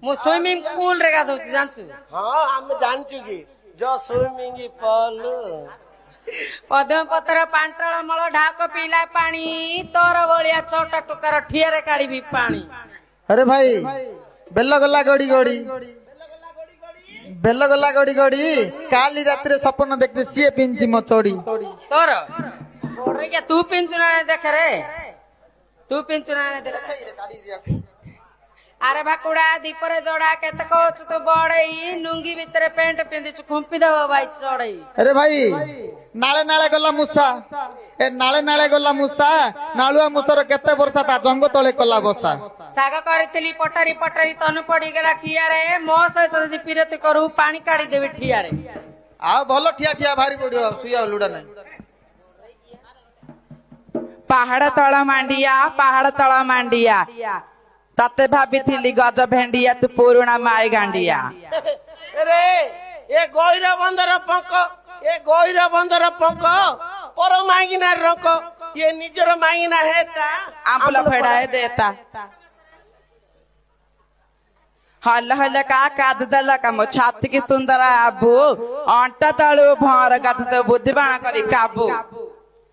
मु swimming pool रे गाधौची जानछु। हाँ हम जानछु कि जो स्विमिंग पूल पद्म पत्र पांटळ मळ ढाक पीला पानी तोर बलिया छोटा टुकार ठियारे काढी भी पानी। अरे भाई बेल गला गड़ी गड़ी बेल गला गड़ी गड़ी काली रात रे सपन देखते सीए पिंची मो चोड़ी तोर बोरे क्या तू पिंचुना देख रे तू पिंचुना देख। अरे भाकुड़ा दीपरे जोड़ा केते कोच तू बड़ई नुंगी भीतर पेंट पिंदी छु खुंपी दब भाई चढ़ई। अरे भाई नाले नाले गला मुसा ए नाले नाले गला मुसा नालुआ मुसर केते वर्षा ता जंग तळे कला बसा। साग करथिली पटारी पटारी तनु पड़ी गेला ठियारे मो सहित जदी पिरती करू पानी काढी देबी ठियारे। आ भलो ठिया ठिया भारी पड़ियो सुया लुडा नै। पहाड़ तळ मांडिया तते भाभी गज भेंडिया तू पुरुणा माई गांडिया। अरे ये गोइरा बंदर पंख पर मांगिना रंक ये निजर मांगिना हेता आंबला फेडाए देता हल हल का काद दला का मो छाती की सुंदर आबू अंटा तळु भर गात तो बुद्धि बाण करी काबू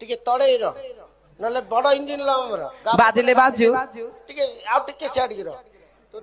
टिके तड़े रो नले बड़ इंजिन लो हमर बाजिले बाजू टिके आ टिके साइड गिरो तो